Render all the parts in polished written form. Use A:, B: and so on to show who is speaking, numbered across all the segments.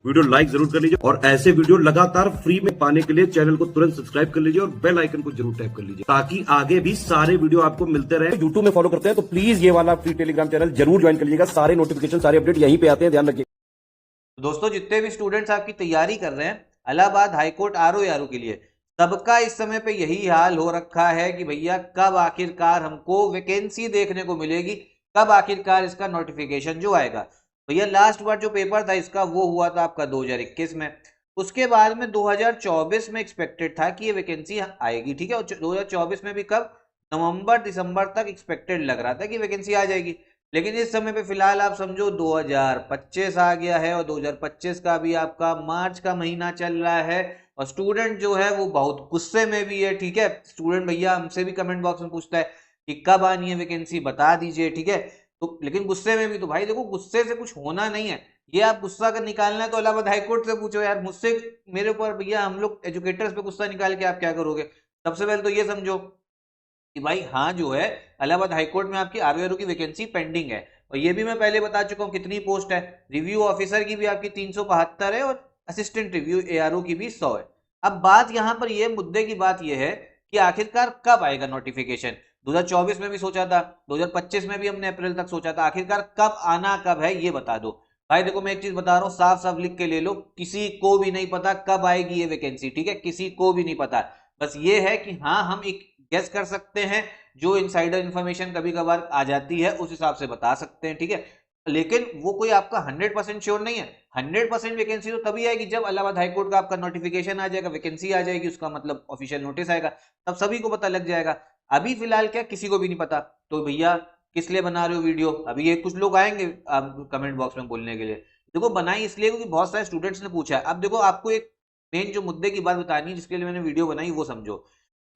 A: Video like जरूर कर लीजिए और ऐसे वीडियो लगातार फ्री में पाने के लिए चैनल को तुरंत सब्सक्राइब कर लीजिए और बेल आइकन को जरूर टैप कर लीजिए ताकि आगे भी सारे वीडियो आपको मिलते रहे। यूट्यूब में फॉलो करते हैं तो प्लीज ये वाला फ्री टेलीग्राम चैनल जरूर ज्वाइन कर लीजिएगा। सारे नोटिफिकेशन सारे अपडेट यहीं पे आते हैं, ध्यान रखिए।
B: दोस्तों जितने भी स्टूडेंट्स आपकी तैयारी कर रहे हैं इलाहाबाद हाईकोर्ट आरओ के लिए, सबका इस समय पे यही हाल हो रखा है कि भैया कब आखिरकार हमको वैकेंसी देखने को मिलेगी, कब आखिरकार इसका नोटिफिकेशन जो आएगा। भैया लास्ट बार जो पेपर था इसका वो हुआ था आपका 2021 में, उसके बाद में 2024 में एक्सपेक्टेड था कि ये वैकेंसी आएगी, ठीक है। और 2024 में भी कब, नवंबर दिसंबर तक एक्सपेक्टेड लग रहा था कि वैकेंसी आ जाएगी। लेकिन इस समय पे फिलहाल आप समझो 2025 आ गया है और 2025 का भी आपका मार्च का महीना चल रहा है और स्टूडेंट जो है वो बहुत गुस्से में भी है, ठीक है। स्टूडेंट भैया हमसे भी कमेंट बॉक्स में पूछता है कि कब आनी है वैकेंसी, बता दीजिए, ठीक है। तो लेकिन गुस्से में भी, तो भाई देखो गुस्से से कुछ होना नहीं है, ये आप गुस्सा कर निकालना है तो इलाहाबाद हाईकोर्ट से पूछो यार, मुझसे मेरे ऊपर भैया हम लोग एजुकेटर्स पे गुस्सा निकाल के आप क्या करोगे। सबसे पहले तो ये समझो कि भाई हाँ जो है इलाहाबाद हाईकोर्ट में आपकी आरओ की वैकेंसी पेंडिंग है। और ये भी मैं पहले बता चुका हूँ कितनी पोस्ट है, रिव्यू ऑफिसर की भी आपकी 372 है और असिस्टेंट रिव्यू एआरओ की भी 100 है। अब बात यहाँ पर ये मुद्दे की बात ये है कि आखिरकार कब आएगा नोटिफिकेशन। 2024 में भी सोचा था, 2025 में भी हमने अप्रैल तक सोचा था, आखिरकार कब आना कब है ये बता दो। भाई देखो मैं एक चीज बता रहा हूँ, साफ साफ लिख के ले लो, किसी को भी नहीं पता कब आएगी ये वैकेंसी, ठीक है, किसी को भी नहीं पता। बस ये है कि हाँ हम एक गेस कर सकते हैं, जो इनसाइडर इंफॉर्मेशन कभी कभार आ जाती है उस हिसाब से बता सकते हैं, ठीक है। लेकिन वो कोई आपका 100% श्योर नहीं है। 100% वैकेंसी तो तभी आएगी जब इलाहाबाद हाईकोर्ट का आपका नोटिफिकेशन आ जाएगा, वैकेंसी आ जाएगी, उसका मतलब ऑफिशियल नोटिस आएगा, तब सभी को पता लग जाएगा। अभी फिलहाल क्या किसी को भी नहीं पता। तो भैया किस लिए बना रहे हो वीडियो, अभी ये कुछ लोग आएंगे आप कमेंट बॉक्स में बोलने के लिए। देखो बनाई इसलिए क्योंकि बहुत सारे स्टूडेंट्स ने पूछा है। अब देखो आपको एक मेन जो मुद्दे की बात बतानी है जिसके लिए मैंने वीडियो बनाई वो समझो।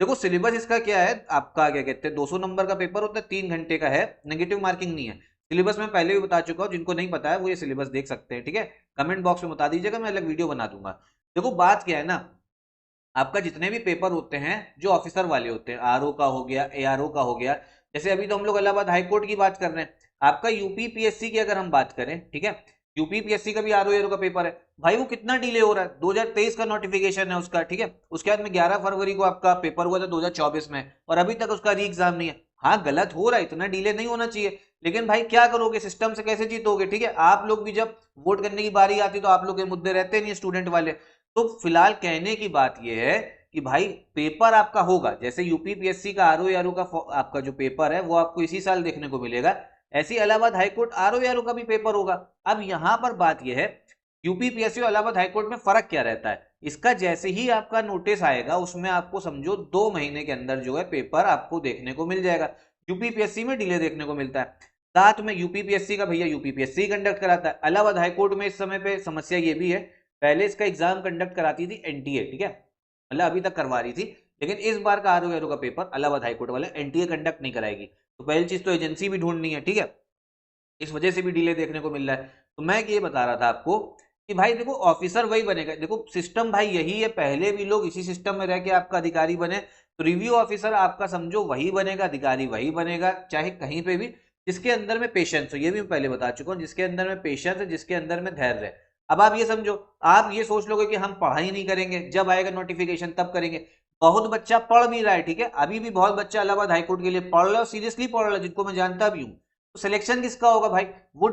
B: देखो सिलेबस इसका क्या है, आपका क्या कहते हैं 200 नंबर का पेपर होता है, 3 घंटे का है, नेगेटिव मार्किंग नहीं है। सिलेबस में पहले भी बता चुका हूँ, जिनको नहीं पता है वो ये सिलेबस देख सकते हैं, ठीक है। कमेंट बॉक्स में बता दीजिएगा, मैं अलग वीडियो बना दूंगा। देखो बात क्या है ना, आपका जितने भी पेपर होते हैं जो ऑफिसर वाले होते हैं, आरओ का हो गया, एआरओ का हो गया, जैसे अभी तो हम लोग इलाहाबाद हाईकोर्ट की बात कर रहे हैं, आपका यूपी पीएससी की अगर हम बात करें, ठीक है, यूपी पीएससी का भी आरओ एआरओ का पेपर है। भाई वो कितना डिले हो रहा है, 2023 का नोटिफिकेशन है उसका, ठीक है। उसके बाद में 11 फरवरी को आपका पेपर हुआ था 2024 में और अभी तक उसका री एग्जाम नहीं है। हाँ गलत हो रहा है, इतना डिले नहीं होना चाहिए, लेकिन भाई क्या करोगे, सिस्टम से कैसे जीतोगे, ठीक है। आप लोग भी जब वोट करने की बारी आती तो आप लोग के मुद्दे रहते नहीं स्टूडेंट वाले। तो फिलहाल कहने की बात यह है कि भाई पेपर आपका होगा, जैसे यूपी पीएससी का आरओ आरओ का आपका जो पेपर है वो आपको इसी साल देखने को मिलेगा, ऐसे ही इलाहाबाद हाईकोर्ट आरओ आरओ का भी पेपर होगा। अब यहां पर बात यह है यूपी पीएससी और इलाहाबाद हाईकोर्ट में फर्क क्या रहता है, इसका जैसे ही आपका नोटिस आएगा उसमें आपको समझो 2 महीने के अंदर जो है पेपर आपको देखने को मिल जाएगा। यूपी पीएससी में डिले देखने को मिलता है, साथ में यूपी पीएससी का भैया यूपी पीएससी कंडक्ट कराता है। इलाहाबाद हाईकोर्ट में इस समय पे समस्या ये भी है, पहले इसका एग्जाम कंडक्ट कराती थी एनटीए, ठीक है, मतलब अभी तक करवा रही थी, लेकिन इस बार का आरओ एआरओ का पेपर इलाहाबाद हाईकोर्ट वाले एनटीए कंडक्ट नहीं कराएगी। तो पहली चीज तो एजेंसी भी ढूंढनी है, ठीक है, इस वजह से भी डिले देखने को मिल रहा है। तो मैं ये बता रहा था आपको कि भाई देखो ऑफिसर वही बनेगा, देखो सिस्टम भाई यही है, पहले भी लोग इसी सिस्टम में रह के आपका अधिकारी बने, तो रिव्यू ऑफिसर आपका समझो वही बनेगा, अधिकारी वही बनेगा, चाहे कहीं पे भी, जिसके अंदर में पेशेंस हो, ये भी मैं पहले बता चुका हूँ, जिसके अंदर में पेशेंस है, जिसके अंदर में धैर्य है। अब आप ये समझो, आप ये सोच लोगे कि हम पढ़ाई नहीं करेंगे, जब आएगा नोटिफिकेशन तब करेंगे। बहुत बच्चा पढ़ भी रहा है, ठीक है, अभी भी बहुत बच्चा इलाहाबाद हाईकोर्ट के लिए पढ़ रहा है, सीरियसली पढ़ रहा है, जिनको मैं जानता भी हूँ। तो सिलेक्शन किसका होगा भाई, वो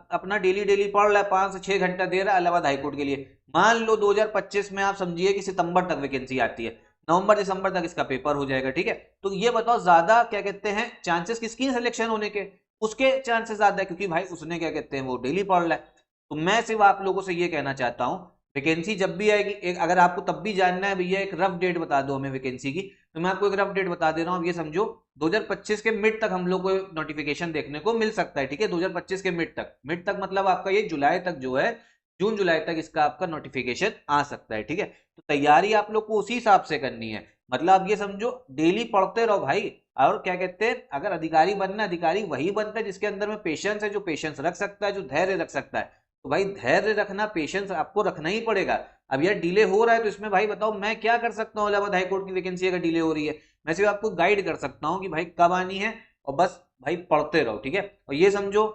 B: अपना डेली डेली पढ़ रहा है, 5 से 6 घंटा दे रहा है इलाहाबाद हाईकोर्ट के लिए। मान लो 2025 में आप समझिए कि सितंबर तक वैकेंसी आती है, नवंबर दिसंबर तक इसका पेपर हो जाएगा, ठीक है। तो ये बताओ ज्यादा क्या कहते हैं चांसेस किसकी सिलेक्शन होने के, उसके चांसेस ज्यादा है, क्योंकि भाई उसने क्या कहते हैं वो डेली पढ़ रहा है। तो मैं सिर्फ आप लोगों से ये कहना चाहता हूं, वैकेंसी जब भी आएगी, एक अगर आपको तब भी जानना है भैया एक रफ डेट बता दो हमें वैकेंसी की, तो मैं आपको एक रफ डेट बता दे रहा हूं। ये समझो 2025 के मिड तक हम लोग को नोटिफिकेशन देखने को मिल सकता है, ठीक है, 2025 के मिड तक मतलब आपका ये जुलाई तक जो है, जून जुलाई तक इसका आपका नोटिफिकेशन आ सकता है, ठीक है। तो तैयारी आप लोग को उसी हिसाब से करनी है, मतलब आप ये समझो डेली पढ़ते रहो भाई। और क्या कहते हैं, अगर अधिकारी बनना, अधिकारी वही बनता है जिसके अंदर में पेशेंस है, जो पेशेंस रख सकता है, जो धैर्य रख सकता है। तो भाई धैर्य रखना, पेशेंस आपको रखना ही पड़ेगा। अब यार डिले हो रहा है तो इसमें भाई बताओ मैं क्या कर सकता हूँ, इलाहाबाद हाईकोर्ट की वैकेंसी अगर डिले हो रही है, मैं सिर्फ आपको गाइड कर सकता हूँ कि भाई कब आनी है, और बस भाई पढ़ते रहो, ठीक है। और ये समझो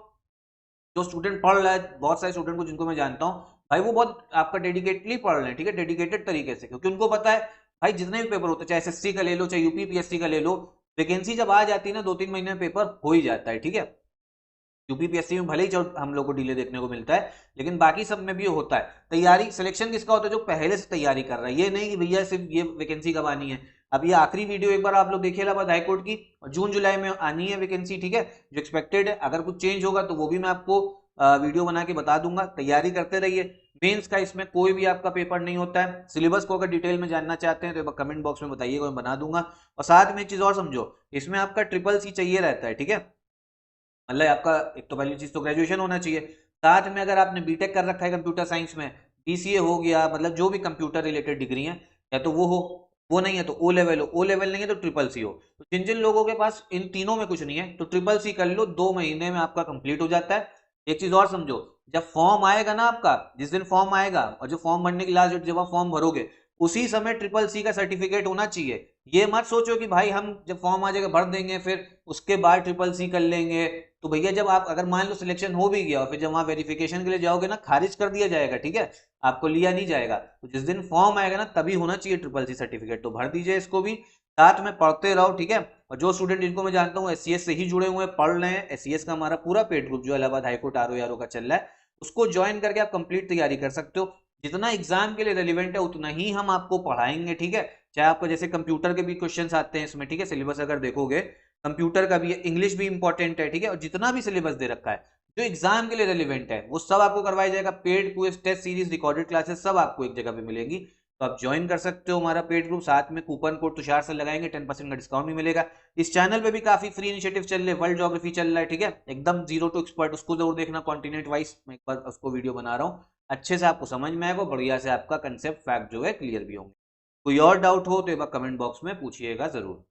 B: जो स्टूडेंट पढ़ रहा है, बहुत सारे स्टूडेंट को जिनको मैं जानता हूँ, भाई वो बहुत आपका डेडिकेटली पढ़ रहे हैं, ठीक है, डेडिकेटेड तरीके से, क्योंकि उनको पता है भाई जितने भी पेपर होते हैं, चाहे एसएससी का ले लो, चाहे यूपीपीएससी का ले लो, वैकेंसी जब आ जाती है ना 2-3 महीने में पेपर हो ही जाता है, ठीक है। यूपीपीएससी में भले ही हम लोग को डिले देखने को मिलता है, लेकिन बाकी सब में भी होता है। तैयारी सिलेक्शन किसका होता है? जो पहले से तैयारी कर रहा है, ये नहीं कि भैया सिर्फ ये वैकेंसी कब आनी है। अब ये आखिरी वीडियो एक बार आप लोग देखिए इलाहाबाद हाईकोर्ट की, जून जुलाई में आनी है वैकेंसी, ठीक है, जो एक्सपेक्टेड है। अगर कुछ चेंज होगा तो वो भी मैं आपको वीडियो बना के बता दूंगा। तैयारी करते रहिए। मेंस का इसमें कोई भी आपका पेपर नहीं होता है। सिलेबस को अगर डिटेल में जानना चाहते हैं तो कमेंट बॉक्स में बताइएगा, मैं बना दूंगा। और साथ में एक चीज और समझो, इसमें आपका ट्रिपल सी चाहिए रहता है, ठीक है, मतलब आपका एक तो पहली चीज तो ग्रेजुएशन होना चाहिए, साथ में अगर आपने बीटेक कर रखा है कंप्यूटर साइंस में, बीसीए हो गया, मतलब जो भी कंप्यूटर रिलेटेड डिग्री है, या तो वो हो, वो नहीं है तो ओ लेवल हो, ओ लेवल नहीं है तो ट्रिपल सी हो। तो जिन जिन लोगों के पास इन तीनों में कुछ नहीं है तो ट्रिपल सी कर लो, 2 महीने में आपका कंप्लीट हो जाता है। एक चीज और समझो, जब फॉर्म आएगा ना आपका, जिस दिन फॉर्म आएगा और जो फॉर्म भरने की लास्ट डेट जब आप फॉर्म भरोगे, उसी समय ट्रिपल सी का सर्टिफिकेट होना चाहिए। ये मत सोचो कि भाई हम जब फॉर्म आ जाएगा भर देंगे फिर उसके बाद ट्रिपल सी कर लेंगे। तो भैया जब आप अगर मान लो सिलेक्शन हो भी गया और फिर जब वहां वेरिफिकेशन के लिए जाओगे ना, खारिज कर दिया जाएगा, ठीक है, आपको लिया नहीं जाएगा। तो जिस दिन फॉर्म आएगा ना तभी होना चाहिए ट्रिपल सी सर्टिफिकेट, तो भर दीजिए इसको भी, साथ में पढ़ते रहो, ठीक है। और जो स्टूडेंट जिनको मैं जानता हूँ एससीएस से ही जुड़े हुए हैं, पढ़ रहे हैं, एससीएस का हमारा पूरा पेड ग्रुप जो इलाहाबाद हाईकोर्ट आरओ का चल रहा है, उसको ज्वाइन करके आप कंप्लीट तैयारी कर सकते हो। जितना एग्जाम के लिए रेलिवेंट है उतना ही हम आपको पढ़ाएंगे, ठीक है। चाहे आपको जैसे कंप्यूटर के भी क्वेश्चंस आते हैं इसमें, ठीक है, सिलेबस अगर देखोगे कंप्यूटर का भी है, इंग्लिश भी इंपॉर्टेंट है, ठीक है, और जितना भी सिलेबस दे रखा है जो एग्जाम के लिए रेलिवेंट है वो सब आपको करवाया जाएगा। Paid quiz, test series, recorded classes सब आपको एक जगह पे मिलेंगी। तो आप ज्वाइन कर सकते हो हमारा पेड ग्रुप, साथ में कूपन कोड तुषार से लगाएंगे 10% का डिस्काउंट भी मिलेगा। इस चैनल पे भी काफी फ्री इनिशिएटिव चल रहे हैं, वर्ल्ड ज्योग्राफी चल रहा है, ठीक है, एकदम जीरो टू एक्सपर्ट, उसको जरूर देखना, कॉन्टिनेंट वाइज मैं एक बार उसको वीडियो बना रहा हूँ, अच्छे से आपको समझ में आएगा, बढ़िया से आपका कंसेप्ट फैक्ट जो है क्लियर भी होंगे। कोई और डाउट हो तो एक बार कमेंट बॉक्स में पूछिएगा जरूर।